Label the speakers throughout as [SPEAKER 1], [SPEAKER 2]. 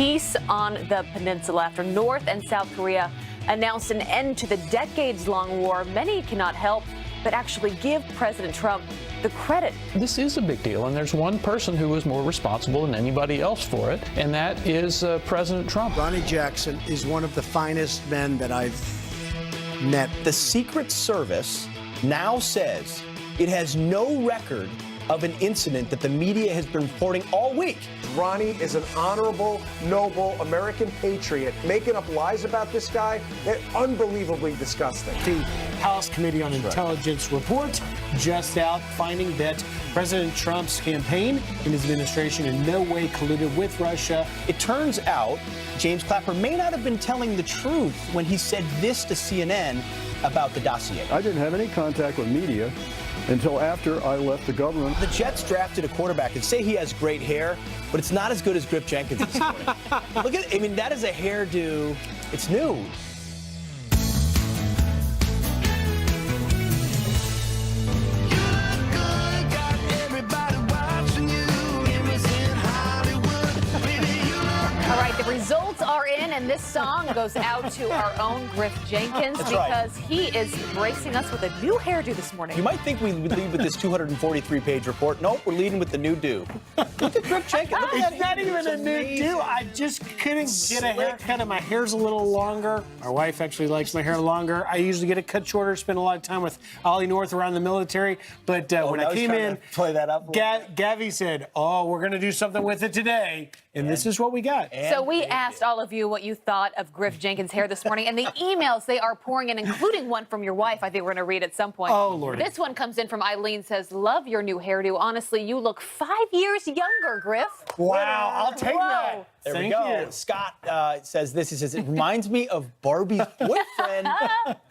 [SPEAKER 1] peace on the peninsula after North and South Korea announced an end to the decades-long war. Many cannot help but actually give President Trump the credit.
[SPEAKER 2] This is a big deal, and there's one person who is more responsible than anybody else for it, and that is President Trump.
[SPEAKER 3] Ronnie Jackson is one of the finest men that I've met.
[SPEAKER 4] The Secret Service now says it has no record of an incident that the media has been reporting all week.
[SPEAKER 5] Ronnie is an honorable, noble American patriot. Making up lies about this guy, they're unbelievably disgusting.
[SPEAKER 6] The House Committee on Intelligence report just out finding that President Trump's campaign and his administration in no way colluded with Russia.
[SPEAKER 4] It turns out James Clapper may not have been telling the truth when he said this to CNN about the dossier.
[SPEAKER 7] I didn't have any contact with media until after I left the government.
[SPEAKER 4] The Jets drafted a quarterback and say he has great hair, but it's not as good as Griff Jenkins this morning. Look at it. I mean, that is a hairdo. It's new.
[SPEAKER 1] All right, the results are in, and this song goes out to our own Griff Jenkins because he is gracing us with a new hairdo this morning.
[SPEAKER 4] You might think we would lead with this 243-page report. Nope, we're leading with the new do. Look at Griff Jenkins. Look at
[SPEAKER 6] It's not even a new do. I just couldn't get a haircut, and my hair's a little longer. My wife actually likes my hair longer. I usually get it cut shorter, spend a lot of time with Ollie North around the military. But when I came in,
[SPEAKER 4] play that up.
[SPEAKER 6] Gavi said, "Oh, we're going to do something with it today," and this is what we got.
[SPEAKER 1] So we asked all of you what you thought of Griff Jenkins' hair this morning, and the emails they are pouring in, including one from your wife, I think we're going to read at some point.
[SPEAKER 6] Oh, Lordy.
[SPEAKER 1] This one comes in from Eileen, says, love your new hairdo. Honestly, you look 5 years younger, Griff.
[SPEAKER 6] Wow, I'll take that.
[SPEAKER 4] There
[SPEAKER 6] Thank
[SPEAKER 4] we go.
[SPEAKER 6] you.
[SPEAKER 4] Scott says this. He says, it reminds me of Barbie's boyfriend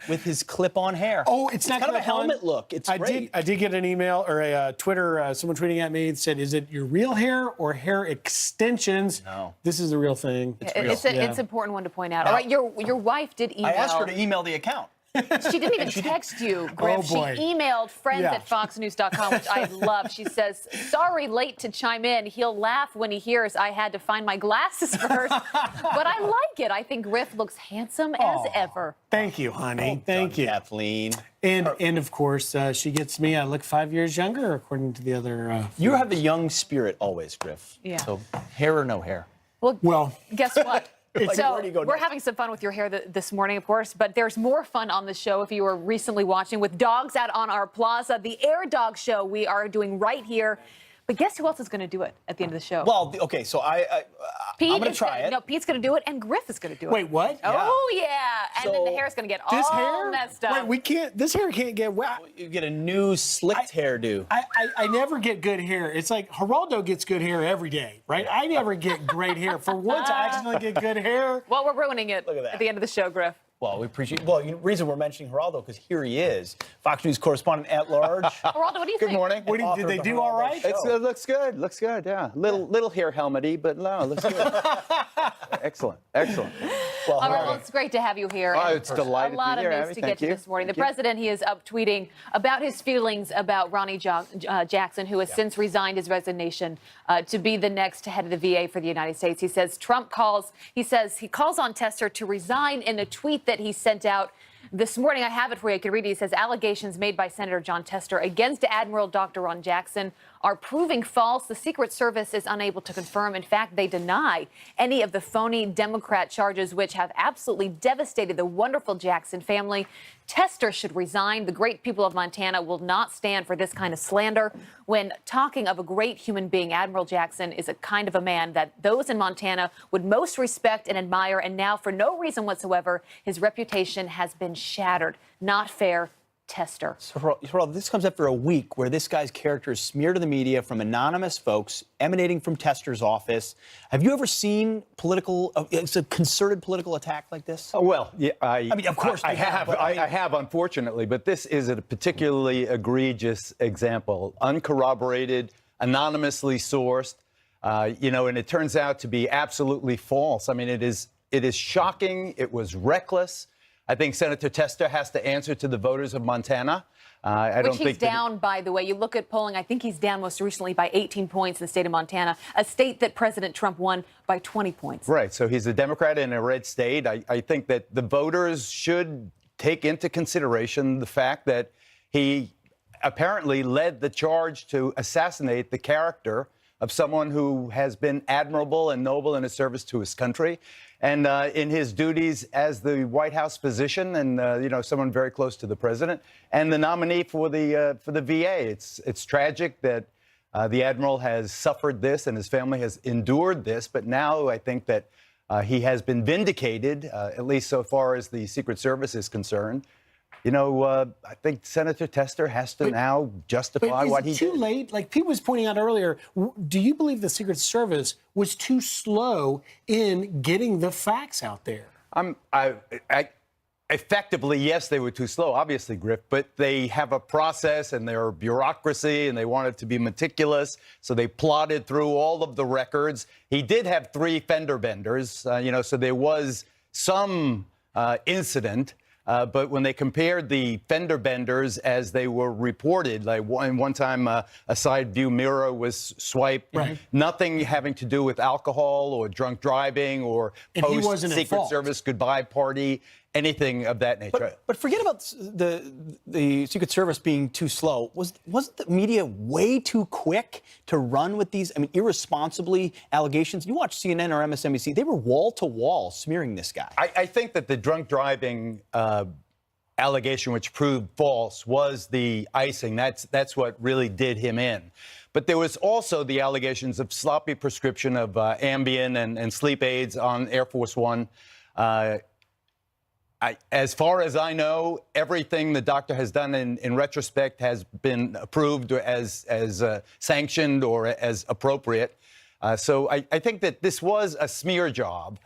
[SPEAKER 4] with his clip-on hair.
[SPEAKER 6] Oh, it's not
[SPEAKER 4] kind of a
[SPEAKER 6] clip-on.
[SPEAKER 4] helmet look. It's great.
[SPEAKER 6] I did get an email or a Twitter, someone tweeting at me and said, is it your real hair or hair extensions?
[SPEAKER 4] No.
[SPEAKER 6] This is the real thing.
[SPEAKER 1] It's an important one, to point out. All right, your wife did email.
[SPEAKER 4] I asked her to email the account.
[SPEAKER 1] She didn't even text you, Griff.
[SPEAKER 6] Oh, boy.
[SPEAKER 1] She emailed friends at foxnews.com, which I love. She says, sorry, late to chime in. He'll laugh when he hears I had to find my glasses first. But I like it. I think Griff looks handsome as ever.
[SPEAKER 6] Thank you, honey. Thank you.
[SPEAKER 4] Kathleen.
[SPEAKER 6] And of course, she gets me. I look 5 years younger, according to the other.
[SPEAKER 4] You have a young spirit always, Griff.
[SPEAKER 1] Yeah.
[SPEAKER 4] So hair or no hair?
[SPEAKER 1] Well, guess what?
[SPEAKER 4] Where do you go
[SPEAKER 1] we're
[SPEAKER 4] next?
[SPEAKER 1] having some fun with your hair this morning, of course, but there's more fun on the show if you were recently watching with dogs out on our plaza, the Air Dog Show we are doing right here. But guess who else is going to do it at the end of the show?
[SPEAKER 4] Well, okay, so I'm going to try it.
[SPEAKER 1] No, Pete's going to do it, and Griff is going to do it.
[SPEAKER 6] Wait, what?
[SPEAKER 1] Oh, yeah. And then the
[SPEAKER 4] So,
[SPEAKER 1] hair's going to get
[SPEAKER 6] This
[SPEAKER 1] all
[SPEAKER 6] hair?
[SPEAKER 1] messed up.
[SPEAKER 6] Wait, we can't. This hair can't get wet.
[SPEAKER 4] You get a new slicked hairdo.
[SPEAKER 6] I never get good hair. It's like Geraldo gets good hair every day, right? I never get great hair. For once, I accidentally get good hair.
[SPEAKER 1] Well, we're ruining it
[SPEAKER 4] Look at that.
[SPEAKER 1] at the end of the show, Griff.
[SPEAKER 4] Well, we appreciate. Well, the reason we're mentioning Geraldo because here he is, Fox News correspondent at large.
[SPEAKER 1] Geraldo, what do you
[SPEAKER 8] Good
[SPEAKER 1] think?
[SPEAKER 8] morning.
[SPEAKER 6] Did they do all right?
[SPEAKER 8] It looks good. Looks good. Yeah. Little hair helmety, but no, it looks good. Excellent. Excellent.
[SPEAKER 1] All right, well, it's great to have you here.
[SPEAKER 8] Oh,
[SPEAKER 1] And
[SPEAKER 8] it's delighted
[SPEAKER 1] a lot
[SPEAKER 8] to be
[SPEAKER 1] of
[SPEAKER 8] here,
[SPEAKER 1] news
[SPEAKER 8] Abby.
[SPEAKER 1] to
[SPEAKER 8] Thank
[SPEAKER 1] get to
[SPEAKER 8] you.
[SPEAKER 1] this morning.
[SPEAKER 8] Thank
[SPEAKER 1] The
[SPEAKER 8] you.
[SPEAKER 1] president, he is up tweeting about his feelings about Ronnie Jackson, who has since resigned his resignation to be the next head of the VA for the United States. He says he calls on Tester to resign in a tweet that he sent out this morning. I have it for you. I can read it. He says, allegations made by Senator Jon Tester against Admiral Dr. Ron Jackson are proving false. The Secret Service is unable to confirm. In fact, they deny any of the phony Democrat charges, which have absolutely devastated the wonderful Jackson family. Tester should resign. The great people of Montana will not stand for this kind of slander. When talking of a great human being, Admiral Jackson is a kind of a man that those in Montana would most respect and admire. And now, for no reason whatsoever, his reputation has been shattered. Not fair. Tester.
[SPEAKER 4] So, Geraldo, this comes after a week where this guy's character is smeared to the media from anonymous folks emanating from Tester's office. Have you ever seen it's a concerted political attack like this?
[SPEAKER 8] Well, yeah,
[SPEAKER 4] I mean, of course
[SPEAKER 8] I
[SPEAKER 4] you have,
[SPEAKER 8] have.
[SPEAKER 4] but
[SPEAKER 8] I have, unfortunately, but this is a particularly egregious example, uncorroborated, anonymously sourced, and it turns out to be absolutely false. I mean, it is shocking. It was reckless. I think Senator Tester has to answer to the voters of Montana. I don't
[SPEAKER 1] Which
[SPEAKER 8] think
[SPEAKER 1] he's down, by the way. You look at polling, I think he's down most recently by 18 points in the state of Montana, a state that President Trump won by 20 points.
[SPEAKER 8] Right. So he's a Democrat in a red state. I think that the voters should take into consideration the fact that he apparently led the charge to assassinate the character of someone who has been admirable and noble in his service to his country and in his duties as the White House physician and, someone very close to the president and the nominee for the VA. It's tragic that the admiral has suffered this and his family has endured this. But now I think that he has been vindicated, at least so far as the Secret Service is concerned. I think Senator Tester has to now justify what he did.
[SPEAKER 6] Is it too late? Like Pete was pointing out earlier, do you believe the Secret Service was too slow in getting the facts out there?
[SPEAKER 8] Effectively, yes, they were too slow, obviously, Griff, but they have a process and they're bureaucracy and they want it to be meticulous. So they plotted through all of the records. He did have 3 fender benders, so there was some incident. But when they compared the fender benders as they were reported, like one time a side view mirror was swiped,
[SPEAKER 6] right.
[SPEAKER 8] Nothing having to do with alcohol or drunk driving or post-Secret Service goodbye party, anything of that nature.
[SPEAKER 4] But forget about the Secret Service being too slow. Wasn't the media way too quick to run with these, irresponsibly allegations? You watch CNN or MSNBC, they were wall to wall smearing this guy.
[SPEAKER 8] I think that the drunk driving allegation, which proved false, was the icing. That's what really did him in. But there was also the allegations of sloppy prescription of Ambien and sleep aids on Air Force One. As far as I know, everything the doctor has done in retrospect has been approved as sanctioned or as appropriate. So I think that this was a smear job.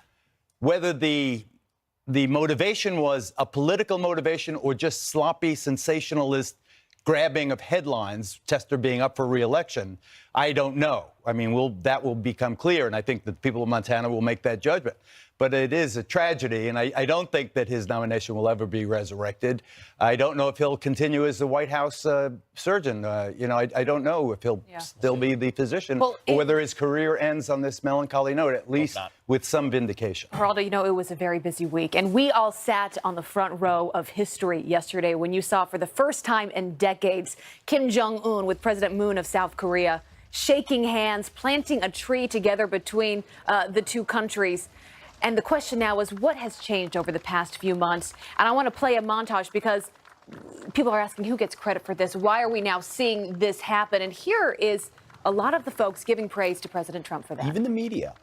[SPEAKER 8] Whether the motivation was a political motivation or just sloppy, sensationalist grabbing of headlines, Tester being up for re-election, I don't know. That will become clear, and I think that the people of Montana will make that judgment. But it is a tragedy, and I don't think that his nomination will ever be resurrected. I don't know if he'll continue as the White House surgeon. I don't know if he'll still be the physician or whether his career ends on this melancholy note, at least with some vindication.
[SPEAKER 1] Geraldo, it was a very busy week, and we all sat on the front row of history yesterday when you saw for the first time in decades Kim Jong-un with President Moon of South Korea shaking hands, planting a tree together between the two countries. And the question now is, what has changed over the past few months? And I want to play a montage because people are asking who gets credit for this. Why are we now seeing this happen? And here is a lot of the folks giving praise to President Trump for that.
[SPEAKER 4] Even the media.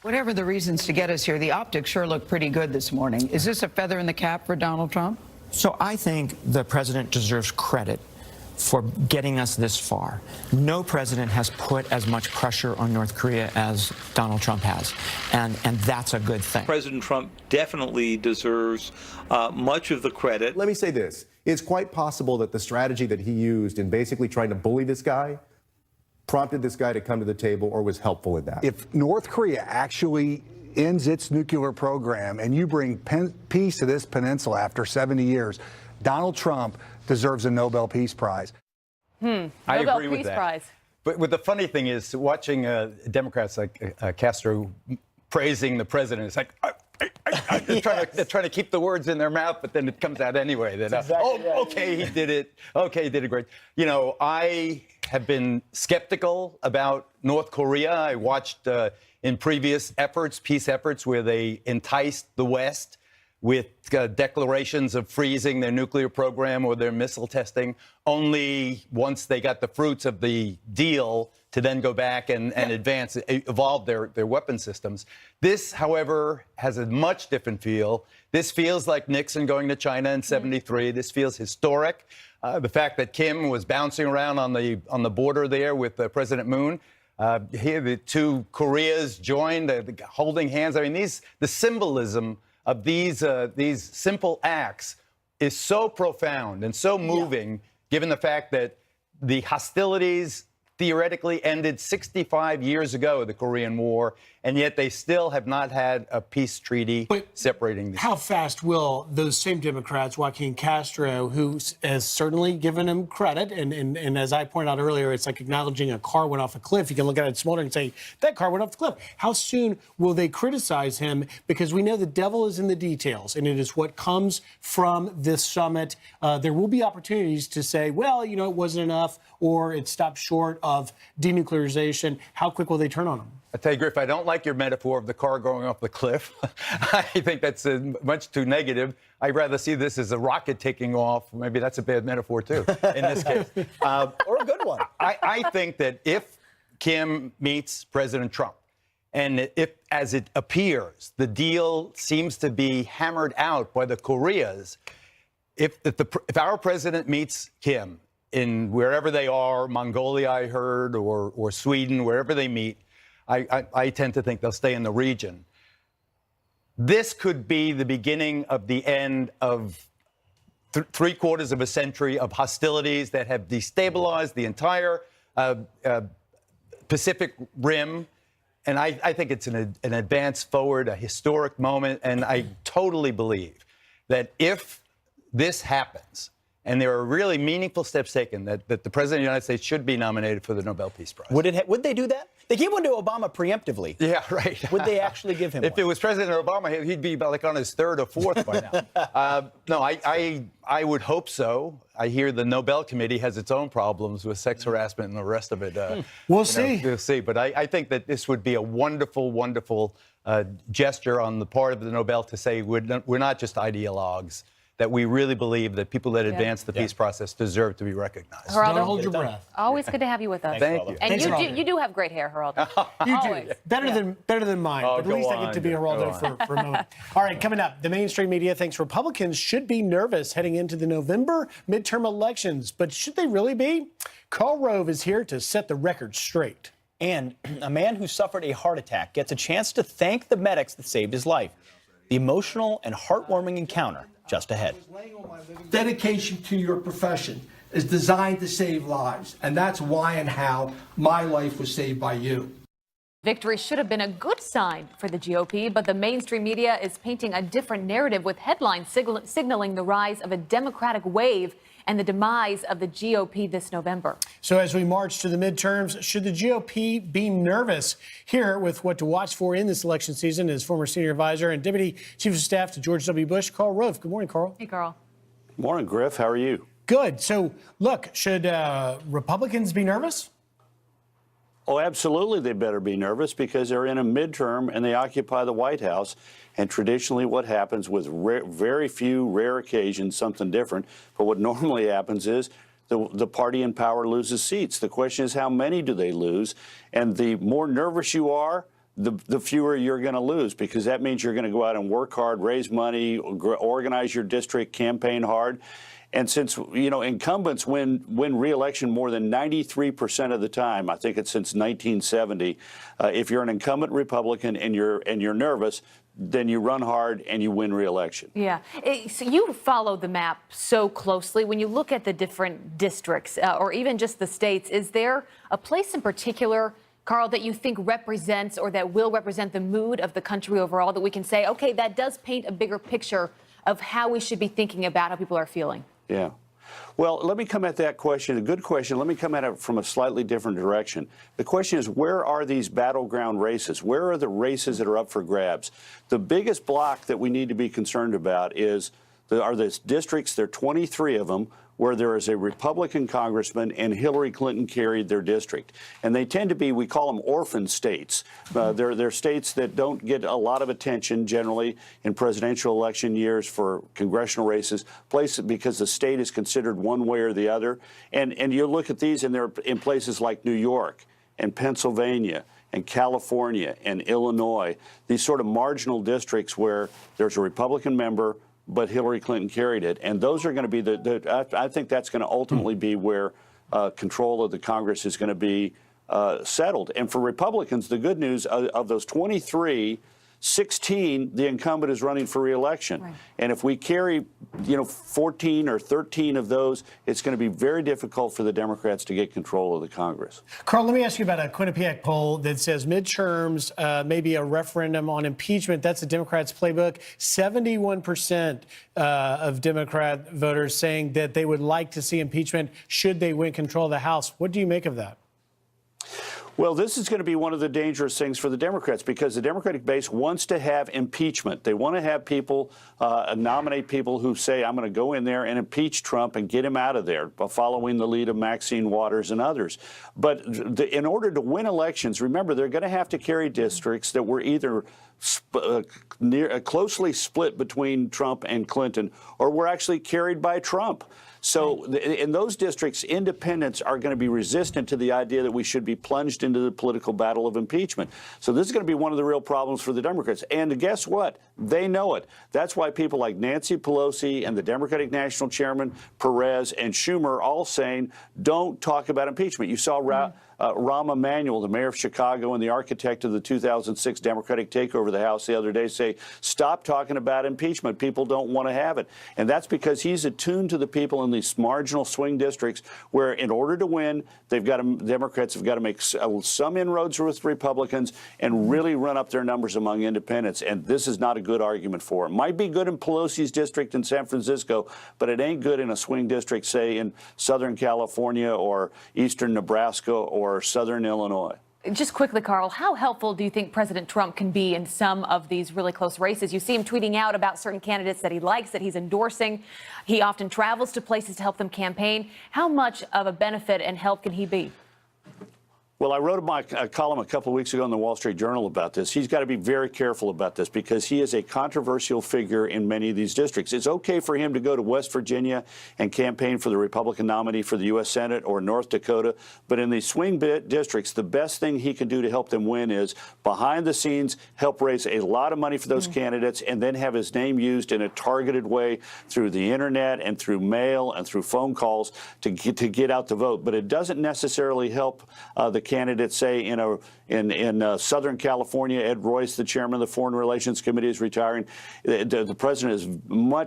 [SPEAKER 9] Whatever the reasons to get us here, the optics sure look pretty good this morning. Is this a feather in the cap for Donald Trump?
[SPEAKER 10] So I think the president deserves credit for getting us this far. No president has put as much pressure on North Korea as Donald Trump has, and that's a good thing.
[SPEAKER 11] President Trump definitely deserves much of the credit.
[SPEAKER 5] Let me say this. It's quite possible that the strategy that he used in basically trying to bully this guy prompted this guy to come to the table or was helpful in that.
[SPEAKER 12] If North Korea actually ends its nuclear program and you bring peace to this peninsula after 70 years, Donald Trump deserves a Nobel Peace Prize.
[SPEAKER 8] I
[SPEAKER 1] Nobel
[SPEAKER 8] agree with
[SPEAKER 1] Peace
[SPEAKER 8] that.
[SPEAKER 1] Prize.
[SPEAKER 8] But the funny thing is, watching Democrats like Castro praising the president, it's like, they're trying to keep the words in their mouth, but then it comes out anyway. Okay, he did it. Okay, he did it great. I have been skeptical about North Korea. I watched in previous peace efforts, where they enticed the West with declarations of freezing their nuclear program or their missile testing, only once they got the fruits of the deal to then go back and evolve their weapon systems. This, however, has a much different feel. This feels like Nixon going to China in '73. This feels historic. The fact that Kim was bouncing around on the border there with President Moon. Here, the two Koreas joined, holding hands. The symbolism of these simple acts is so profound and so moving, given the fact that the hostilities theoretically ended 65 years ago, the Korean War, and yet they still have not had a peace treaty separating the
[SPEAKER 6] How fast will those same Democrats, Joaquin Castro, who has certainly given him credit, and as I pointed out earlier, it's like acknowledging a car went off a cliff. You can look at it smoldering and say, that car went off the cliff. How soon will they criticize him? Because we know the devil is in the details, and it is what comes from this summit. There will be opportunities to say, well, you know, it wasn't enough, or it stopped short of denuclearization. How quick will they turn on him?
[SPEAKER 8] I tell you, Griff, I don't like your metaphor of the car going off the cliff. I think that's much too negative. I'd rather see this as a rocket taking off. Maybe that's a bad metaphor, too, in this case.
[SPEAKER 4] Or a good one.
[SPEAKER 8] I think that if Kim meets President Trump, and if, as it appears, the deal seems to be hammered out by the Koreas, if our president meets Kim in wherever they are, Mongolia, I heard, or Sweden, wherever they meet, I tend to think they'll stay in the region. This could be the beginning of the end of three-quarters of a century of hostilities that have destabilized the entire Pacific Rim. And I think it's an advance forward, a historic moment. And I totally believe that if this happens, and there are really meaningful steps taken, that the President of the United States should be nominated for the Nobel Peace Prize.
[SPEAKER 4] Would they do that? They gave one to Obama preemptively.
[SPEAKER 8] Yeah, right.
[SPEAKER 4] Would they actually give him
[SPEAKER 8] If
[SPEAKER 4] one?
[SPEAKER 8] it was President Obama, he'd be like on his third or fourth by now. No, I would hope so. I hear the Nobel Committee has its own problems with sex harassment and the rest of it.
[SPEAKER 6] We'll see.
[SPEAKER 8] We'll see. But I think that this would be a wonderful, wonderful gesture on the part of the Nobel to say we're not just ideologues, that we really believe that people that advance the peace process deserve to be recognized.
[SPEAKER 6] Don't hold your breath.
[SPEAKER 1] Always good to have you with us.
[SPEAKER 8] Thank you.
[SPEAKER 1] And
[SPEAKER 6] Thanks,
[SPEAKER 1] you do have great hair, Geraldo.
[SPEAKER 6] You
[SPEAKER 1] Always.
[SPEAKER 6] do. Better than mine.
[SPEAKER 8] Oh,
[SPEAKER 6] But at
[SPEAKER 8] go
[SPEAKER 6] least I get
[SPEAKER 8] on,
[SPEAKER 6] to be
[SPEAKER 8] go
[SPEAKER 6] Geraldo for a moment. All right, coming up, the mainstream media thinks Republicans should be nervous heading into the November midterm elections. But should they really be? Karl Rove is here to set the record straight.
[SPEAKER 4] And a man who suffered a heart attack gets a chance to thank the medics that saved his life. The emotional and heartwarming encounter just ahead.
[SPEAKER 13] Dedication to your profession is designed to save lives, and that's why and how my life was saved by you.
[SPEAKER 1] Victory should have been a good sign for the GOP, but the mainstream media is painting a different narrative with headlines signaling the rise of a Democratic wave and the demise of the GOP this November.
[SPEAKER 6] So as we march to the midterms, should the GOP be nervous? Here with what to watch for in this election season is former senior advisor and deputy chief of staff to George W. Bush, Karl Rove. Good morning, Karl.
[SPEAKER 1] Hey, Karl.
[SPEAKER 7] Morning, Griff. How are you?
[SPEAKER 6] Good. So, look, should Republicans be nervous?
[SPEAKER 7] Oh, absolutely. They better be nervous because they're in a midterm and they occupy the White House. And traditionally what happens with very few rare occasions, something different, but what normally happens is the party in power loses seats. The question is how many do they lose? And the more nervous you are, the fewer you're going to lose, because that means you're going to go out and work hard, raise money, organize your district, campaign hard. And since, you know, incumbents win re-election more than 93% of the time, I think it's since 1970, if you're an incumbent Republican and you're nervous, then you run hard and you win re-election.
[SPEAKER 1] Yeah. So you follow the map so closely. When you look at the different districts or even just the states, is there a place in particular, Karl, that you think represents or that will represent the mood of the country overall, that we can say, okay, that does paint a bigger picture of how we should be thinking about how people are feeling?
[SPEAKER 7] Yeah. Well, let me come at that question, a good question. Let me come at it from a slightly different direction. The question is, where are these battleground races? Where are the races that are up for grabs? The biggest block that we need to be concerned about are the districts, there are 23 of them, where there is a Republican congressman and Hillary Clinton carried their district. And they tend to be, we call them orphan states. They're states that don't get a lot of attention generally in presidential election years for congressional races, because the state is considered one way or the other. And you look at these and they're in places like New York and Pennsylvania and California and Illinois, these sort of marginal districts where there's a Republican member, but Hillary Clinton carried it. And those are going to be I think that's going to ultimately be where control of the Congress is going to be settled. And for Republicans, the good news of those 23, 16, the incumbent is running for re-election.
[SPEAKER 1] Right.
[SPEAKER 7] And if we carry, 14 or 13 of those, it's going to be very difficult for the Democrats to get control of the Congress.
[SPEAKER 6] Carl, let me ask you about a Quinnipiac poll that says midterms, maybe a referendum on impeachment. That's the Democrats' playbook. 71% of Democrat voters saying that they would like to see impeachment should they win control of the House. What do you make of that?
[SPEAKER 7] Well, this is going to be one of the dangerous things for the Democrats because the Democratic base wants to have impeachment. They want to have people nominate people who say, I'm going to go in there and impeach Trump and get him out of there, following the lead of Maxine Waters and others. But in order to win elections, remember, they're going to have to carry districts that were either closely split between Trump and Clinton or were actually carried by Trump. So in those districts, independents are going to be resistant to the idea that we should be plunged into the political battle of impeachment. So this is going to be one of the real problems for the Democrats. And guess what? They know it. That's why people like Nancy Pelosi and the Democratic National Chairman Perez and Schumer are all saying, don't talk about impeachment. You saw Rahm Emanuel, the mayor of Chicago and the architect of the 2006 Democratic takeover of the House the other day, say, stop talking about impeachment. People don't want to have it. And that's because he's attuned to the people in these marginal swing districts where, in order to win, Democrats have got to make some inroads with Republicans and really run up their numbers among independents. And this is not a good argument for them. Might be good in Pelosi's district in San Francisco, but it ain't good in a swing district, say, in Southern California or Eastern Nebraska or Southern Illinois.
[SPEAKER 1] Just quickly, Carl, how helpful do you think President Trump can be in some of these really close races? You see him tweeting out about certain candidates that he likes, that he's endorsing. He often travels to places to help them campaign. How much of a benefit and help can he be?
[SPEAKER 7] Well, I wrote a column a couple of weeks ago in the Wall Street Journal about this. He's got to be very careful about this because he is a controversial figure in many of these districts. It's okay for him to go to West Virginia and campaign for the Republican nominee for the U.S. Senate or North Dakota. But in these swing districts, the best thing he can do to help them win is behind the scenes help raise a lot of money for those candidates and then have his name used in a targeted way through the Internet and through mail and through phone calls to get out the vote. But it doesn't necessarily help the candidates, say, in Southern California. Ed Royce, the chairman of the Foreign Relations Committee, is retiring. The president is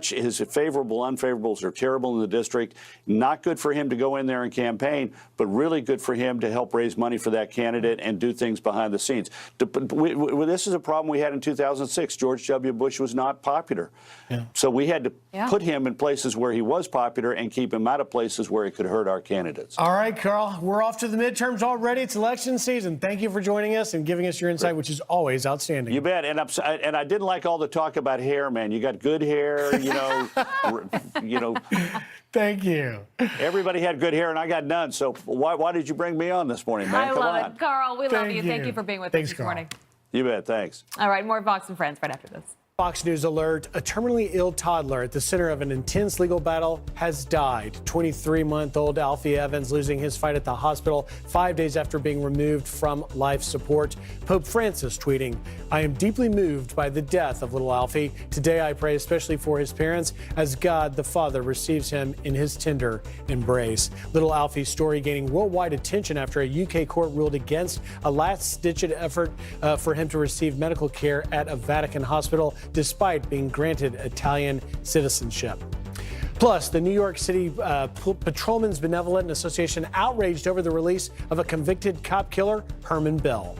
[SPEAKER 7] his favorable, unfavorables are terrible in the district. Not good for him to go in there and campaign, but really good for him to help raise money for that candidate and do things behind the scenes. This is a problem we had in 2006. George W. Bush was not popular. Yeah. So we had to put him in places where he was popular and keep him out of places where he could hurt our candidates.
[SPEAKER 6] All right, Carl, we're off to the midterms already. It's election season. Thank you for joining us and giving us your insight, which is always outstanding.
[SPEAKER 7] You bet. And I didn't like all the talk about hair, man. You got good hair,
[SPEAKER 6] Thank you.
[SPEAKER 7] Everybody had good hair, and I got none. So why did you bring me on this morning, man?
[SPEAKER 1] I love it. Carl, we love you.
[SPEAKER 6] Thank
[SPEAKER 1] Thank you for being with us this morning.
[SPEAKER 7] You bet. Thanks.
[SPEAKER 1] All right, more Fox and Friends right after this.
[SPEAKER 6] Fox News alert, a terminally ill toddler at the center of an intense legal battle has died. 23-month-old Alfie Evans losing his fight at the hospital 5 days after being removed from life support. Pope Francis tweeting, I am deeply moved by the death of little Alfie. Today I pray especially for his parents as God the Father receives him in his tender embrace. Little Alfie's story gaining worldwide attention after a UK court ruled against a last-ditch effort for him to receive medical care at a Vatican hospital, despite being granted Italian citizenship. Plus, the New York City Patrolmen's Benevolent Association outraged over the release of a convicted cop killer, Herman Bell.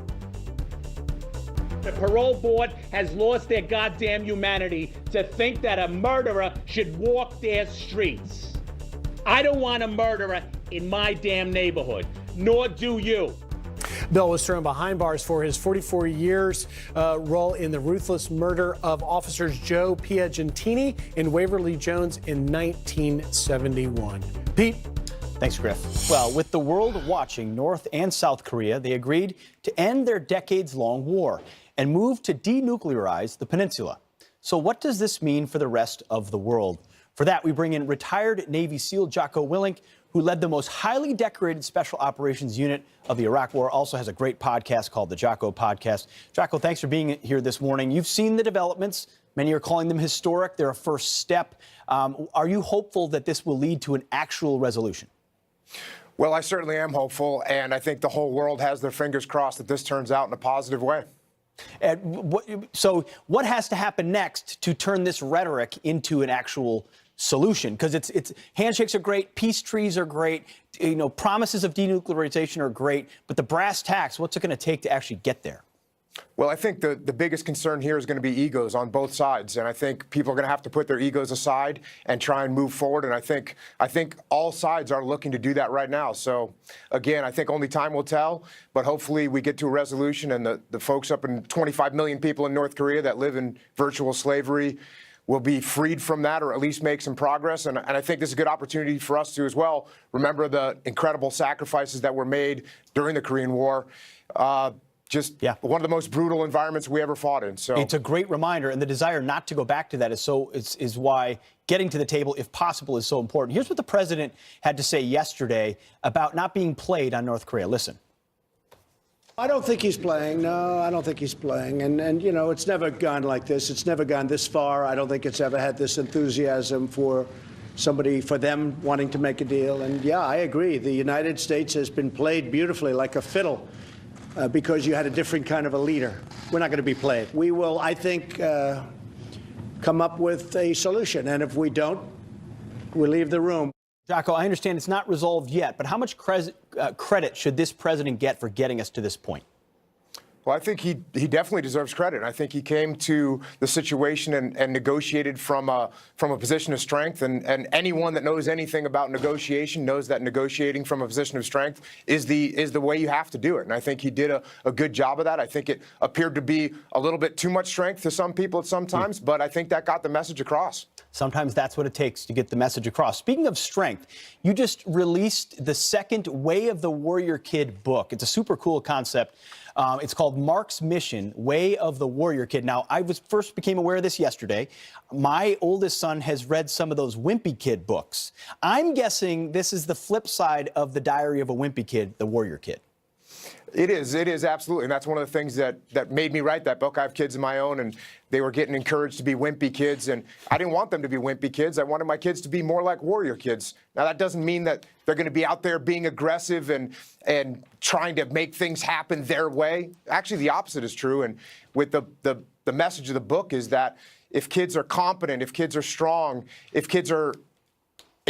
[SPEAKER 14] The parole board has lost their goddamn humanity to think that a murderer should walk their streets. I don't want a murderer in my damn neighborhood, nor do you.
[SPEAKER 6] Bell was thrown behind bars for his 44 years role in the ruthless murder of officers Joe Piagentini and Waverly Jones in 1971. Pete?
[SPEAKER 4] Thanks, Griff. Well, with the world watching North and South Korea, they agreed to end their decades-long war and move to denuclearize the peninsula. So what does this mean for the rest of the world? For that, we bring in retired Navy SEAL Jocko Willink, who led the most highly decorated Special Operations Unit of the Iraq War, also has a great podcast called the Jocko Podcast. Jocko, thanks for being here this morning. You've seen the developments. Many are calling them historic. They're a first step. Are you hopeful that this will lead to an actual resolution?
[SPEAKER 15] Well, I certainly am hopeful, and I think the whole world has their fingers crossed that this turns out in a positive way.
[SPEAKER 4] So what has to happen next to turn this rhetoric into an actual solution? Because it's handshakes are great, peace trees are great, promises of denuclearization are great, but the brass tacks, what's it going to take to actually get there?
[SPEAKER 15] Well, I think the biggest concern here is going to be egos on both sides, and I think people are going to have to put their egos aside and try and move forward. And I think all sides are looking to do that right now. So, again, I think only time will tell, but hopefully we get to a resolution, and the folks up in 25 million people in North Korea that live in virtual slavery will be freed from that, or at least make some progress. And I think this is a good opportunity for us to as well remember the incredible sacrifices that were made during the Korean War. One of the most brutal environments we ever fought in. So
[SPEAKER 4] it's a great reminder, and the desire not to go back to that is why getting to the table, if possible, is so important. Here's what the president had to say yesterday about not being played on North Korea. Listen.
[SPEAKER 3] I don't think he's playing. No, I don't think he's playing. And it's never gone like this. It's never gone this far. I don't think it's ever had this enthusiasm for them wanting to make a deal. And yeah, I agree. The United States has been played beautifully like a fiddle. Because you had a different kind of a leader. We're not going to be played. We will, I think, come up with a solution. And if we don't, we leave the room.
[SPEAKER 4] Jocko, I understand it's not resolved yet, but how much credit should this president get for getting us to this point?
[SPEAKER 15] Well, I think he definitely deserves credit. I think he came to the situation and negotiated from a position of strength. And anyone that knows anything about negotiation knows that negotiating from a position of strength is the way you have to do it. And I think he did a good job of that. I think it appeared to be a little bit too much strength to some people at some times, but I think that got the message across. Sometimes that's what it takes to get the message across. Speaking of strength, you just released the second Way of the Warrior Kid book. It's a super cool concept. It's called Mark's Mission, Way of the Warrior Kid. Now, I first became aware of this yesterday. My oldest son has read some of those Wimpy Kid books. I'm guessing this is the flip side of the Diary of a Wimpy Kid, the Warrior Kid. It is absolutely, and that's one of the things that made me write that book. I have kids of my own, and they were getting encouraged to be wimpy kids, and I didn't want them to be wimpy kids. I wanted my kids to be more like warrior kids. Now, that doesn't mean that they're going to be out there being aggressive and trying to make things happen their way. Actually, the opposite is true, and with the message of the book is that if kids are competent, if kids are strong, if kids are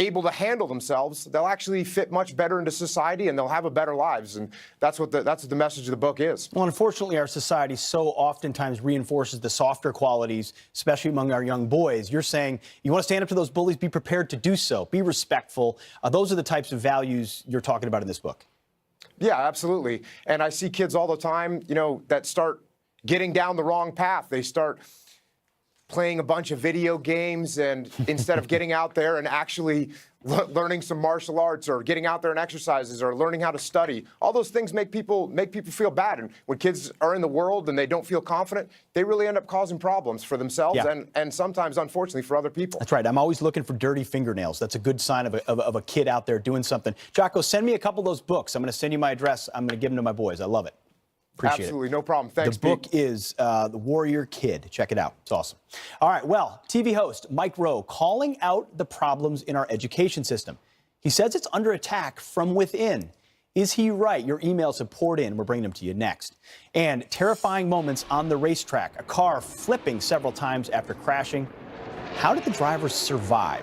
[SPEAKER 15] able to handle themselves, they'll actually fit much better into society and they'll have a better lives. And that's what the message of the book is. Well, unfortunately, our society so oftentimes reinforces the softer qualities, especially among our young boys. You're saying you want to stand up to those bullies, be prepared to do so, be respectful. Those are the types of values you're talking about in this book. Yeah, absolutely. And I see kids all the time, that start getting down the wrong path. They start playing a bunch of video games, and instead of getting out there and actually learning some martial arts or getting out there and exercises or learning how to study, all those things make people feel bad. And when kids are in the world and they don't feel confident, they really end up causing problems for themselves and sometimes, unfortunately, for other people. That's right. I'm always looking for dirty fingernails. That's a good sign of a kid out there doing something. Jocko, send me a couple of those books. I'm going to send you my address. I'm going to give them to my boys. I love it. Appreciate Absolutely, it. No problem. Thanks, The book is The Warrior Kid. Check it out. It's awesome. All right, well, TV host Mike Rowe calling out the problems in our education system. He says it's under attack from within. Is he right? Your emails have poured in. We're bringing them to you next. And terrifying moments on the racetrack. A car flipping several times after crashing. How did the drivers survive?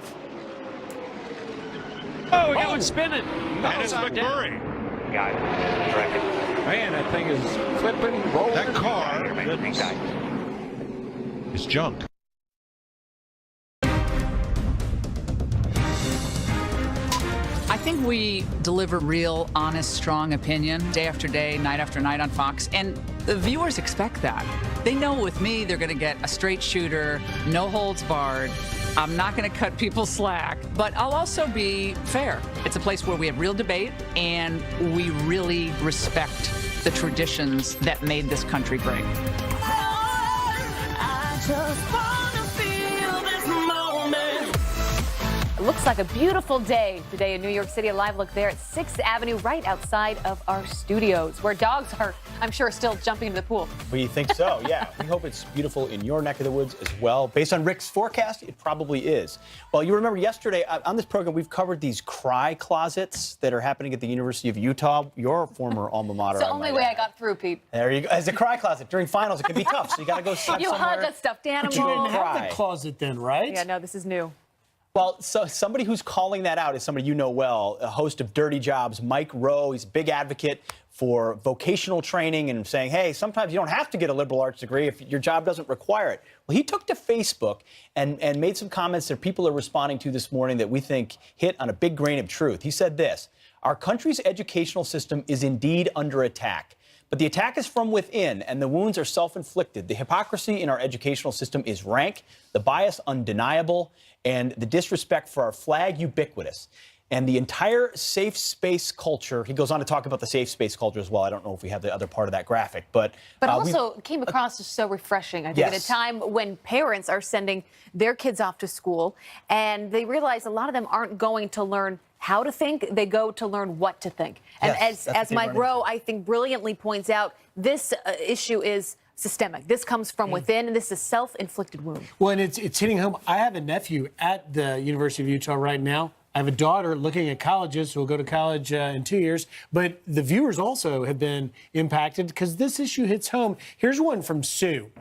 [SPEAKER 14] Oh, we got one spinning.
[SPEAKER 16] Dennis McMurray.
[SPEAKER 14] Got it. Man, that thing is flipping, rolling.
[SPEAKER 16] That car is junk.
[SPEAKER 17] I think we deliver real, honest, strong opinion day after day, night after night on Fox, and the viewers expect that. They know with me they're going to get a straight shooter, no holds barred. I'm not going to cut people slack, but I'll also be fair. It's a place where we have real debate and we really respect the traditions that made this country great.
[SPEAKER 18] I just wanna feel this moment.
[SPEAKER 1] looks like a beautiful day today in New York City. A live look there at 6th Avenue, right outside of our studios, where dogs are, I'm sure, still jumping into the pool.
[SPEAKER 4] We think so, yeah. We hope it's beautiful in your neck of the woods as well. Based on Rick's forecast, it probably is. Well, you remember yesterday on this program, we've covered these cry closets that are happening at the University of Utah, your former alma mater.
[SPEAKER 1] It's the only way I got through, Pete.
[SPEAKER 4] There you go. As a cry closet during finals, it can be tough, so you got to go sleep
[SPEAKER 1] You
[SPEAKER 4] somewhere.
[SPEAKER 1] hug a stuffed animal.
[SPEAKER 6] But you didn't
[SPEAKER 4] cry.
[SPEAKER 6] have the closet then, right?
[SPEAKER 1] Yeah, no, this is new.
[SPEAKER 4] Well, so somebody who's calling that out is somebody you know well, a host of Dirty Jobs, Mike Rowe. He's a big advocate for vocational training and saying, hey, sometimes you don't have to get a liberal arts degree if your job doesn't require it. Well, he took to Facebook and made some comments that people are responding to this morning that we think hit on a big grain of truth. He said this: our country's educational system is indeed under attack. But the attack is from within, and the wounds are self-inflicted. The hypocrisy in our educational system is rank, the bias undeniable, and the disrespect for our flag ubiquitous. And the entire safe space culture, he goes on to talk about the safe space culture as well. I don't know if we have the other part of that graphic, but
[SPEAKER 1] also came across as so refreshing, I think, at a time when parents are sending their kids off to school and they realize a lot of them aren't going to learn how to think, they go to learn what to think. And as Mike Rowe, I think, brilliantly points out, this issue is systemic. This comes from within, and this is a self-inflicted wound.
[SPEAKER 6] Well, and it's hitting home. I have a nephew at the University of Utah right now. I have a daughter looking at colleges who will go to college in 2 years. But the viewers also have been impacted because this issue hits home. Here's one from Sue.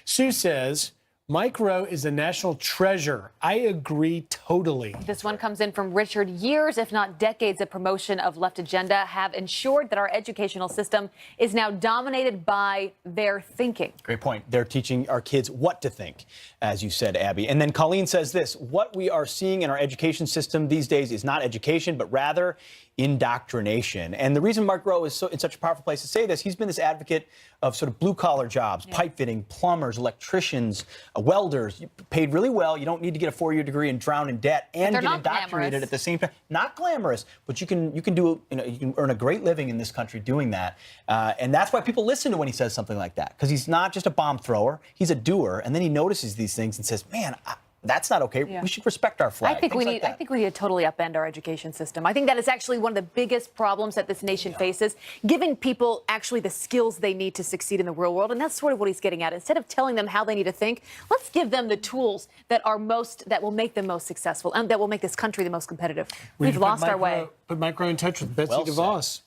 [SPEAKER 6] Sue says, Mike Rowe is a national treasure. I agree totally.
[SPEAKER 1] This one comes in from Richard. Years, if not decades, of promotion of left agenda have ensured that our educational system is now dominated by their thinking.
[SPEAKER 4] great point. They're teaching our kids what to think, as you said, Abby. And then Colleen says this: what we are seeing in our education system these days is not education, but rather indoctrination. And the reason Mark Rowe is in such a powerful place to say this, he's been this advocate of sort of blue-collar jobs, pipe fitting, plumbers, electricians, welders, paid really well. You don't need to get a 4-year degree and drown in debt and get indoctrinated at the same time. Not glamorous, but you can do, you can earn a great living in this country doing that. And that's why people listen to when he says something like that, because he's not just a bomb thrower, he's a doer. And then he notices these things and says, man, that's not okay. We should respect our flag.
[SPEAKER 1] I think we need to totally upend our education system. I think that is actually one of the biggest problems that this nation faces, giving people actually the skills they need to succeed in the real world. And that's sort of what he's getting at. Instead of telling them how they need to think, let's give them the tools that will make them most successful and that will make this country the most competitive. We've lost our way.
[SPEAKER 6] Put Mike Rowe in touch with Betsy DeVos.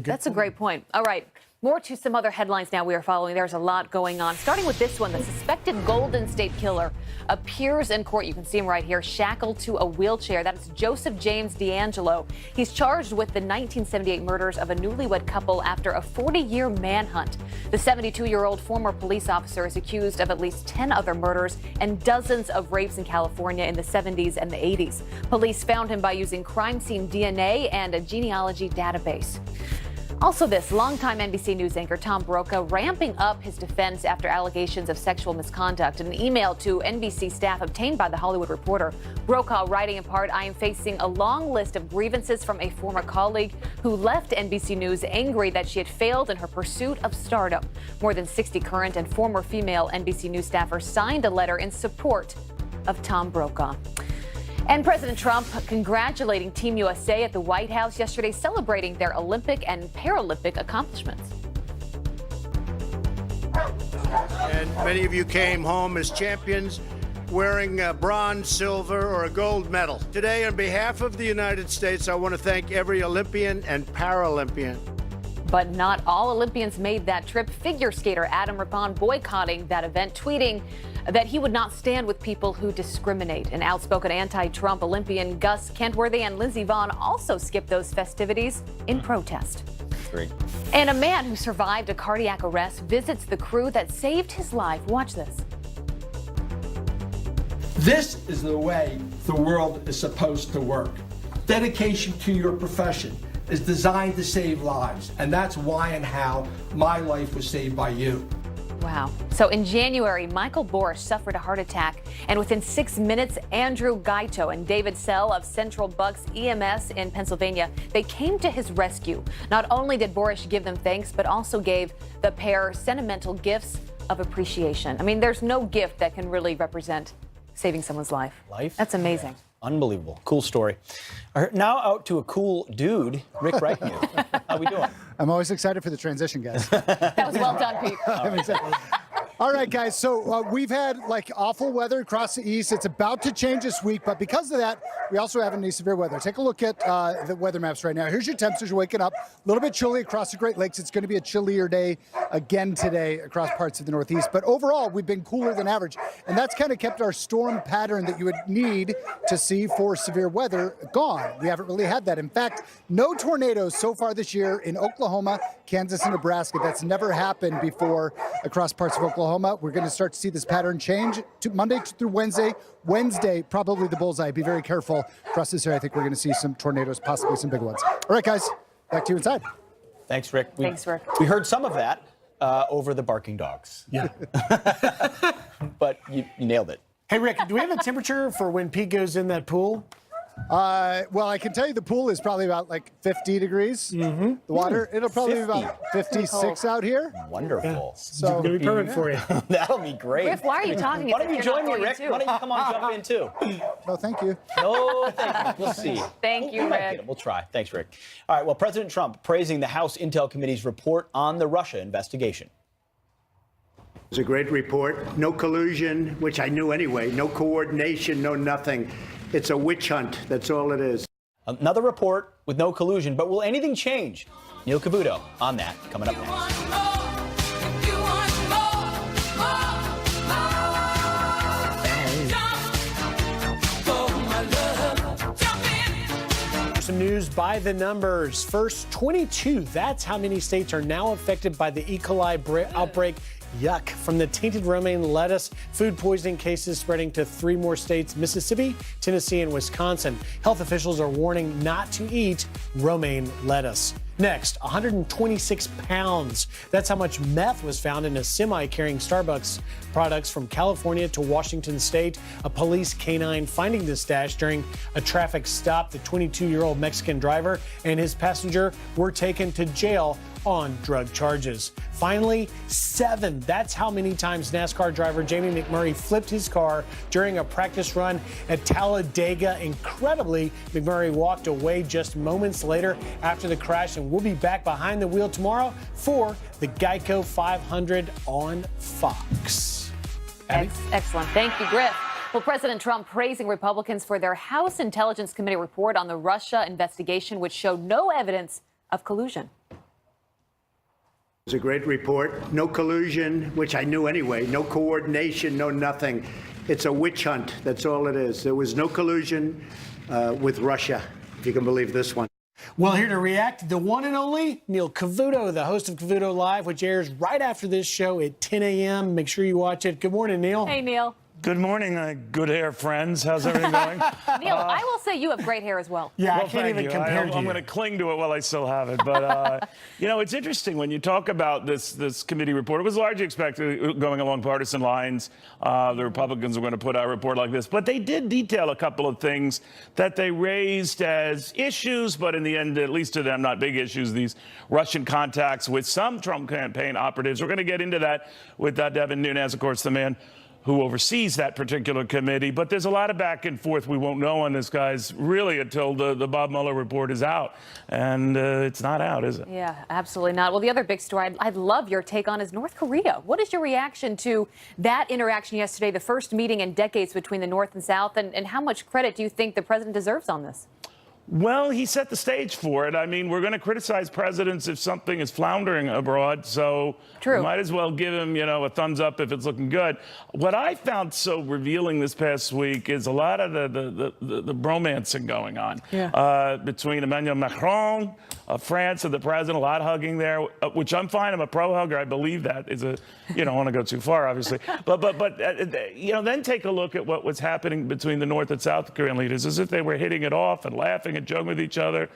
[SPEAKER 1] That's a great point. All right. More to some other headlines now we are following. There's a lot going on. Starting with this one, the suspected Golden State Killer appears in court. You can see him right here, shackled to a wheelchair. That is Joseph James D'Angelo. He's charged with the 1978 murders of a newlywed couple after a 40-year manhunt. The 72-year-old former police officer is accused of at least 10 other murders and dozens of rapes in California in the 70s and the 80s. Police found him by using crime scene DNA and a genealogy database. Also this, longtime NBC News anchor Tom Brokaw ramping up his defense after allegations of sexual misconduct. In an email to NBC staff obtained by The Hollywood Reporter, Brokaw writing in part, I am facing a long list of grievances from a former colleague who left NBC News angry that she had failed in her pursuit of stardom. More than 60 current and former female NBC News staffers signed a letter in support of Tom Brokaw. And President Trump congratulating Team USA at the White House yesterday, celebrating their Olympic and Paralympic accomplishments.
[SPEAKER 3] And many of you came home as champions wearing a bronze, silver, or a gold medal. Today, on behalf of the United States, I want to thank every Olympian and Paralympian.
[SPEAKER 1] But not all Olympians made that trip. Figure skater Adam Rippon boycotting that event, tweeting that he would not stand with people who discriminate. An outspoken anti-Trump Olympian Gus Kentworthy and Lindsey Vonn also skipped those festivities in protest.
[SPEAKER 4] Great.
[SPEAKER 1] And a man who survived a cardiac arrest visits the crew that saved his life. Watch this.
[SPEAKER 13] This is the way the world is supposed to work. Dedication to your profession is designed to save lives, and that's why and how my life was saved by you.
[SPEAKER 1] Wow. So in January, Michael Borish suffered a heart attack, and within 6 minutes, Andrew Gaito and David Sell of Central Bucks EMS in Pennsylvania, they came to his rescue. Not only did Borish give them thanks, but also gave the pair sentimental gifts of appreciation. I mean, there's no gift that can really represent saving someone's life.
[SPEAKER 4] Life?
[SPEAKER 1] That's amazing.
[SPEAKER 4] Unbelievable. Cool story. All right, now out to a cool dude, Rick Reitmuth. How we doing?
[SPEAKER 18] I'm always excited for the transition, guys.
[SPEAKER 1] That was well done, Pete.
[SPEAKER 18] I'm excited. All right, guys. So we've had awful weather across the east. It's about to change this week, but because of that, we also have any severe weather. Take a look at the weather maps right now. Here's your temps as you're waking up. A little bit chilly across the Great Lakes. It's going to be a chillier day again today across parts of the Northeast. But overall, we've been cooler than average, and that's kind of kept our storm pattern that you would need to see for severe weather gone. We haven't really had that. In fact, no tornadoes so far this year in Oklahoma, Kansas, and Nebraska. That's never happened before across parts of Oklahoma. We're going to start to see this pattern change to Monday through Wednesday. Wednesday, probably the bullseye. Be very careful across this area. I think we're going to see some tornadoes, possibly some big ones. All right, guys, back to you inside.
[SPEAKER 4] Thanks, Rick.
[SPEAKER 1] Thanks, Rick.
[SPEAKER 4] We heard some of that over the barking dogs.
[SPEAKER 6] Yeah.
[SPEAKER 4] But you nailed it.
[SPEAKER 6] Hey, Rick, do we have a temperature for when Pete goes in that pool?
[SPEAKER 18] Well, I can tell you the pool is probably about 50 degrees. The water, it'll probably be about 56 out here.
[SPEAKER 4] Wonderful.
[SPEAKER 18] So
[SPEAKER 6] It'll be perfect for you.
[SPEAKER 4] That'll be great.
[SPEAKER 1] Rick, why are you talking?
[SPEAKER 4] Why don't you join me, Rick?
[SPEAKER 1] Too?
[SPEAKER 4] Why don't you come on, jump in too?
[SPEAKER 18] No, thank you.
[SPEAKER 4] No, thank you. We'll see.
[SPEAKER 1] Thank you,
[SPEAKER 4] We might
[SPEAKER 1] Rick.
[SPEAKER 4] get it. We'll try. Thanks, Rick. All right. Well, President Trump praising the House Intel Committee's report on the Russia investigation.
[SPEAKER 3] It's a great report. No collusion, which I knew anyway. No coordination, no nothing. It's a witch hunt. That's all it is.
[SPEAKER 4] Another report with no collusion, but will anything change? Neil Cavuto on that coming up next.
[SPEAKER 6] Some news by the numbers. First, 22. That's how many states are now affected by the E. coli outbreak. Yuck. From the tainted romaine lettuce, food poisoning cases spreading to 3 more states, Mississippi, Tennessee, and Wisconsin. Health officials are warning not to eat romaine lettuce. Next, 126 pounds. That's how much meth was found in a semi carrying Starbucks products from California to Washington State. A police canine finding the stash during a traffic stop. The 22-year-old Mexican driver and his passenger were taken to jail on drug charges. Finally, 7. That's how many times NASCAR driver Jamie McMurray flipped his car during a practice run at Talladega. Incredibly, McMurray walked away just moments later after the crash, and we'll be back behind the wheel tomorrow for the Geico 500 on Fox.
[SPEAKER 1] Excellent. Thank you, Griff. Well, President Trump praising Republicans for their House Intelligence Committee report on the Russia investigation, which showed no evidence of collusion.
[SPEAKER 3] It's a great report. No collusion, which I knew anyway. No coordination, no nothing. It's a witch hunt. That's all it is. There was no collusion with Russia, if you can believe this one.
[SPEAKER 6] Well, here to react, the one and only Neil Cavuto, the host of Cavuto Live, which airs right after this show at 10 a.m. Make sure you watch it. Good morning, Neil.
[SPEAKER 1] Hey, Neil.
[SPEAKER 16] Good morning, good hair friends. How's everything going?
[SPEAKER 1] Neil, I will say you have great hair as well.
[SPEAKER 6] Yeah,
[SPEAKER 16] well,
[SPEAKER 6] I can't even compare to you.
[SPEAKER 16] I'm going to cling to it while I still have it. But, it's interesting when you talk about this committee report. It was largely expected going along partisan lines. The Republicans were going to put out a report like this. But they did detail a couple of things that they raised as issues, but in the end, at least to them, not big issues. These Russian contacts with some Trump campaign operatives. We're going to get into that with Devin Nunes, of course, the man who oversees that particular committee. But there's a lot of back and forth we won't know on this, guys, really until the Bob Mueller report is out. And it's not out, is it?
[SPEAKER 1] Yeah, absolutely not. Well, the other big story I'd love your take on is North Korea. What is your reaction to that interaction yesterday, the first meeting in decades between the North and South, and how much credit do you think the president deserves on this?
[SPEAKER 16] Well, he set the stage for it. I mean, we're going to criticize presidents if something is floundering abroad, so we might as well give him, a thumbs up if it's looking good. What I found so revealing this past week is a lot of the bromancing going on between Emmanuel Macron of France and the president, a lot of hugging there, which I'm fine. I'm a pro-hugger. I believe that is I don't want to go too far, obviously. But then take a look at what was happening between the North and South Korean leaders, as if they were hitting it off and laughing and joking with each other.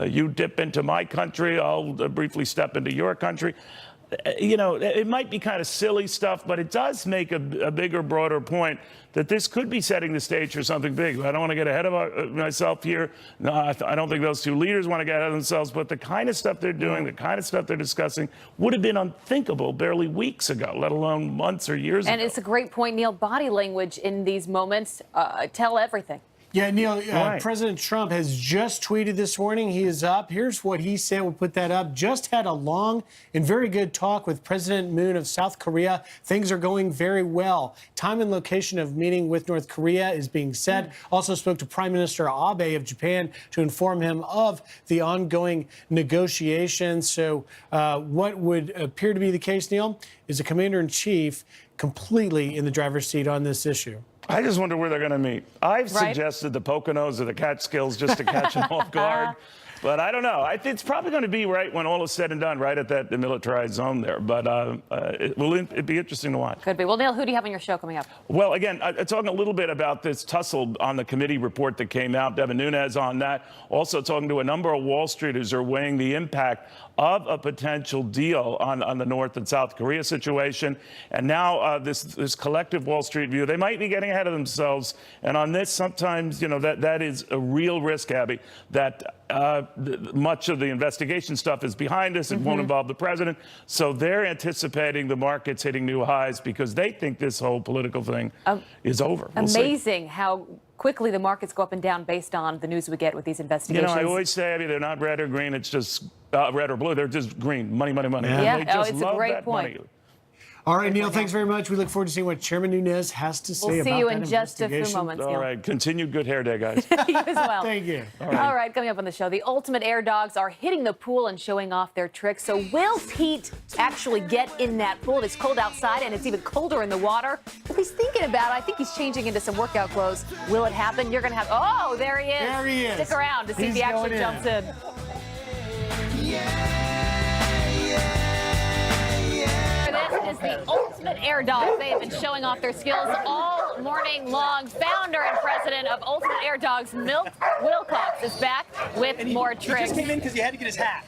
[SPEAKER 16] You dip into my country, I'll briefly step into your country. It might be kind of silly stuff, but it does make a bigger, broader point that this could be setting the stage for something big. I don't want to get ahead of myself here. No, I don't think those two leaders want to get ahead of themselves, but the kind of stuff they're doing, the kind of stuff they're discussing would have been unthinkable barely weeks ago, let alone months or years ago.
[SPEAKER 1] And it's a great point, Neil. Body language in these moments tell everything.
[SPEAKER 6] Yeah, Neil,
[SPEAKER 16] Right.
[SPEAKER 6] President Trump has just tweeted this morning. He is up. Here's what he said. We'll put that up. Just had a long and very good talk with President Moon of South Korea. Things are going very well. Time and location of meeting with North Korea is being set. Also spoke to Prime Minister Abe of Japan to inform him of the ongoing negotiations. So what would appear to be the case, Neil, is the commander-in-chief completely in the driver's seat on this issue.
[SPEAKER 16] I just wonder where they're going to meet. I've
[SPEAKER 1] Right.
[SPEAKER 16] suggested the Poconos or the Catskills just to catch them off guard. But I don't know. It's probably going to be right when all is said and done, right at that demilitarized zone there. But it'd be interesting to watch.
[SPEAKER 1] Could be. Well, Neil, who do you have on your show coming up?
[SPEAKER 16] Well, again, talking a little bit about this tussle on the committee report that came out. Devin Nunes on that. Also talking to a number of Wall Streeters who are weighing the impact of a potential deal on the North and South Korea situation. And now this collective Wall Street view, they might be getting ahead of themselves. And on this, sometimes, that is a real risk, Abby, that much of the investigation stuff is behind us. It won't involve the president. So they're anticipating the markets hitting new highs because they think this whole political thing is over. We'll see.
[SPEAKER 1] Amazing how quickly the markets go up and down based on the news we get with these investigations.
[SPEAKER 16] I always say, Abby, they're not red or green. It's just red or blue. They're just green. Money, money, money.
[SPEAKER 1] Yeah.
[SPEAKER 16] They just
[SPEAKER 1] It's a
[SPEAKER 16] love
[SPEAKER 1] great
[SPEAKER 16] that
[SPEAKER 1] point.
[SPEAKER 16] money.
[SPEAKER 6] All right, Neil, thanks very much. We look forward to seeing what Chairman Nunes has to say
[SPEAKER 1] We'll
[SPEAKER 6] about
[SPEAKER 1] see you
[SPEAKER 6] that
[SPEAKER 1] in just a few
[SPEAKER 6] investigation.
[SPEAKER 1] moments,
[SPEAKER 16] All
[SPEAKER 1] Neil.
[SPEAKER 16] right. Continued good hair day, guys.
[SPEAKER 1] You as well.
[SPEAKER 6] Thank you.
[SPEAKER 1] All right, coming up on the show, the Ultimate Air Dogs are hitting the pool and showing off their tricks. So will Pete actually get in that pool? It's cold outside and it's even colder in the water. But he's thinking about it. I think he's changing into some workout clothes. Will it happen? You're going to have, oh, there he is.
[SPEAKER 6] There he is.
[SPEAKER 1] Stick around to see if he actually jumps in. This is the Ultimate Air Dogs. They have been showing off their skills all morning long. Founder and president of Ultimate Air Dogs, Milt Wilcox, is back with more tricks.
[SPEAKER 4] He just came in because he had to get his hat.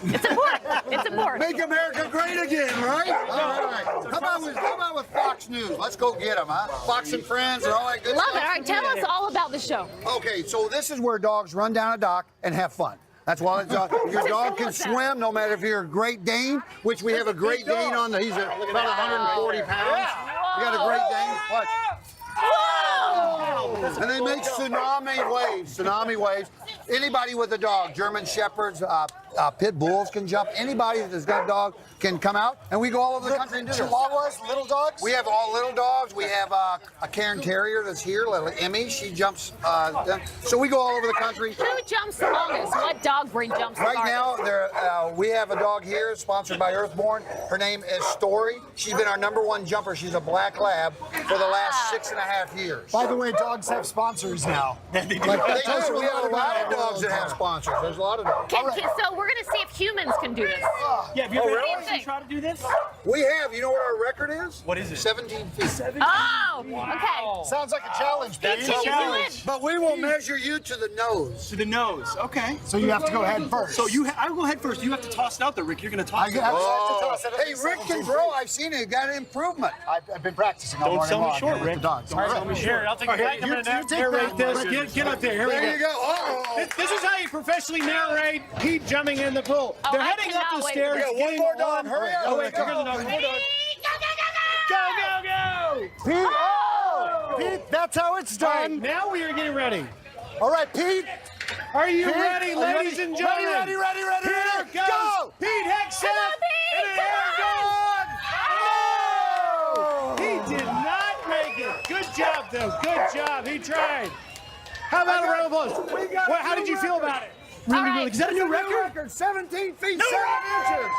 [SPEAKER 1] It's important. It's important.
[SPEAKER 19] Make America great again, right? All right. How about with Fox News? Let's go get them, huh? Fox and Friends and all that good
[SPEAKER 1] Love
[SPEAKER 19] stuff.
[SPEAKER 1] it. All right, tell us all about the show.
[SPEAKER 19] Okay, so this is where dogs run down a dock and have fun. That's why your dog can swim, no matter if you're a Great Dane, which we have a Great Dane on. He's about 140 pounds. We got a Great Dane. Watch. And they make tsunami waves. Anybody with a dog, German Shepherds, Pit Bulls can jump. Anybody that has got a dog can come out, and we go all over the country and do this.
[SPEAKER 18] Chihuahuas, little dogs?
[SPEAKER 19] We have all little dogs. We have a Cairn Terrier that's here, little Emmy. She jumps. So we go all over the country.
[SPEAKER 1] Who jumps the longest? What dog breed jumps the
[SPEAKER 19] Right
[SPEAKER 1] farthest?
[SPEAKER 19] now, we have a dog here sponsored by Earthborn. Her name is Story. She's been our #1 jumper. She's a black lab for the last 6.5 years.
[SPEAKER 18] By the way, dogs have sponsors now.
[SPEAKER 19] They do. We have a lot of dogs that have sponsors. There's a lot of dogs.
[SPEAKER 1] So we're going to see if humans can do this.
[SPEAKER 4] Yeah, have you
[SPEAKER 19] Oh,
[SPEAKER 4] ever
[SPEAKER 19] really?
[SPEAKER 4] actually tried to do this?
[SPEAKER 19] We have. You know what our record is?
[SPEAKER 4] What is it?
[SPEAKER 19] 17 feet.
[SPEAKER 1] Oh, okay.
[SPEAKER 18] Sounds like a challenge,
[SPEAKER 1] Pete,
[SPEAKER 18] Pete.
[SPEAKER 1] can you do it?
[SPEAKER 19] But we will measure you to the nose.
[SPEAKER 4] To the nose. Okay.
[SPEAKER 18] So you have to go head first.
[SPEAKER 4] So I'll go head first. You have to toss it out there, Rick. You're going to toss it.
[SPEAKER 19] Hey, Rick can throw. I've seen it. Got improvement.
[SPEAKER 18] I've been practicing all
[SPEAKER 4] Don't sell me
[SPEAKER 18] morning
[SPEAKER 4] short,
[SPEAKER 18] long with
[SPEAKER 4] Rick.
[SPEAKER 18] the dogs.
[SPEAKER 4] Don't sell me short.
[SPEAKER 6] I'll take it back. I'm going to narrate this. Get up there. Here we go.
[SPEAKER 19] There you go. Uh-oh.
[SPEAKER 6] This is how you professionally narrate Pete jumping in the pool.
[SPEAKER 1] Oh,
[SPEAKER 6] They're
[SPEAKER 1] I
[SPEAKER 6] heading up
[SPEAKER 1] cannot
[SPEAKER 6] the
[SPEAKER 1] wait.
[SPEAKER 6] stairs.
[SPEAKER 19] We got one
[SPEAKER 6] getting
[SPEAKER 19] more dog.
[SPEAKER 6] on-
[SPEAKER 19] Hurry up.
[SPEAKER 6] Oh, wait, here's another one. Go.
[SPEAKER 18] Pete, Pete, that's how it's
[SPEAKER 6] All right,
[SPEAKER 18] done.
[SPEAKER 6] now we are getting ready.
[SPEAKER 18] All right, Pete.
[SPEAKER 6] Are you
[SPEAKER 18] Pete,
[SPEAKER 6] ready,
[SPEAKER 18] are you
[SPEAKER 6] ladies
[SPEAKER 18] ready?
[SPEAKER 6] and gentlemen?
[SPEAKER 18] Ready.
[SPEAKER 6] Here goes
[SPEAKER 18] Go.
[SPEAKER 6] Pete Hegseth
[SPEAKER 1] Pete,
[SPEAKER 6] and the Air Dog. He did not make it. Good job, though. Good job. He tried. How about a round of applause? How did you feel about it? Really? Is that a new record?
[SPEAKER 19] 17 feet,
[SPEAKER 6] No
[SPEAKER 19] 7 inches.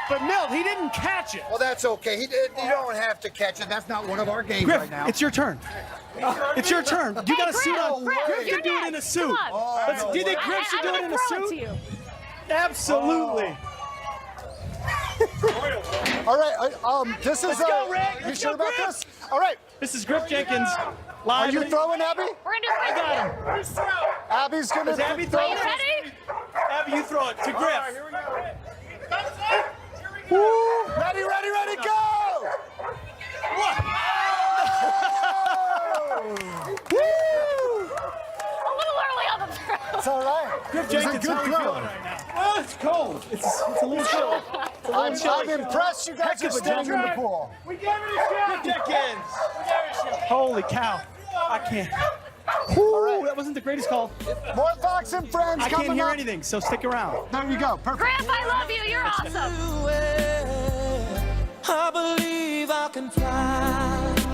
[SPEAKER 6] But Milt, he didn't catch it.
[SPEAKER 19] Well, that's okay. You don't have to catch it. That's not one of our games
[SPEAKER 4] Griff,
[SPEAKER 19] right now.
[SPEAKER 4] it's your turn. It's your turn. You got a
[SPEAKER 1] Griff,
[SPEAKER 4] suit on.
[SPEAKER 1] Griff,
[SPEAKER 4] Griff
[SPEAKER 1] you're
[SPEAKER 4] can do it in a
[SPEAKER 1] next.
[SPEAKER 4] suit.
[SPEAKER 1] Come on.
[SPEAKER 4] Do you think Griff should do it in a
[SPEAKER 1] throw it to
[SPEAKER 4] suit?
[SPEAKER 1] you.
[SPEAKER 6] Absolutely.
[SPEAKER 18] All right, this is.
[SPEAKER 6] Let's go, Rick.
[SPEAKER 18] You
[SPEAKER 6] Let's
[SPEAKER 18] sure
[SPEAKER 6] go,
[SPEAKER 18] about
[SPEAKER 6] Griff.
[SPEAKER 18] this? All right.
[SPEAKER 6] This is Griff Jenkins.
[SPEAKER 18] Are
[SPEAKER 6] Live.
[SPEAKER 18] you throwing, Abby?
[SPEAKER 1] We're going to do
[SPEAKER 6] I got him.
[SPEAKER 18] Abby's gonna.
[SPEAKER 6] Is Abby
[SPEAKER 1] Are
[SPEAKER 6] throwing
[SPEAKER 1] you
[SPEAKER 6] it?
[SPEAKER 1] ready?
[SPEAKER 6] Abby, you throw it to Griff.
[SPEAKER 18] Woo! Ready, go! Woo!
[SPEAKER 1] A little early on the throw.
[SPEAKER 18] It's all right.
[SPEAKER 6] Griff
[SPEAKER 18] It was a
[SPEAKER 6] Jenkins,
[SPEAKER 18] good
[SPEAKER 6] how are you
[SPEAKER 18] throw.
[SPEAKER 6] feeling right now? Oh, it's cold. It's a little chill.
[SPEAKER 18] I'm impressed you guys are staying in the pool.
[SPEAKER 6] We gave it a shot. Griff Jenkins. We gave it a shot. Holy cow. I can't.
[SPEAKER 18] All right.
[SPEAKER 4] wasn't the greatest call.
[SPEAKER 18] More Fox and Friends
[SPEAKER 4] I
[SPEAKER 18] coming
[SPEAKER 4] can't hear
[SPEAKER 18] up.
[SPEAKER 4] anything, so stick around.
[SPEAKER 18] There you go. Perfect.
[SPEAKER 1] Grandpa, I love you. You're awesome.
[SPEAKER 20] I believe I can fly.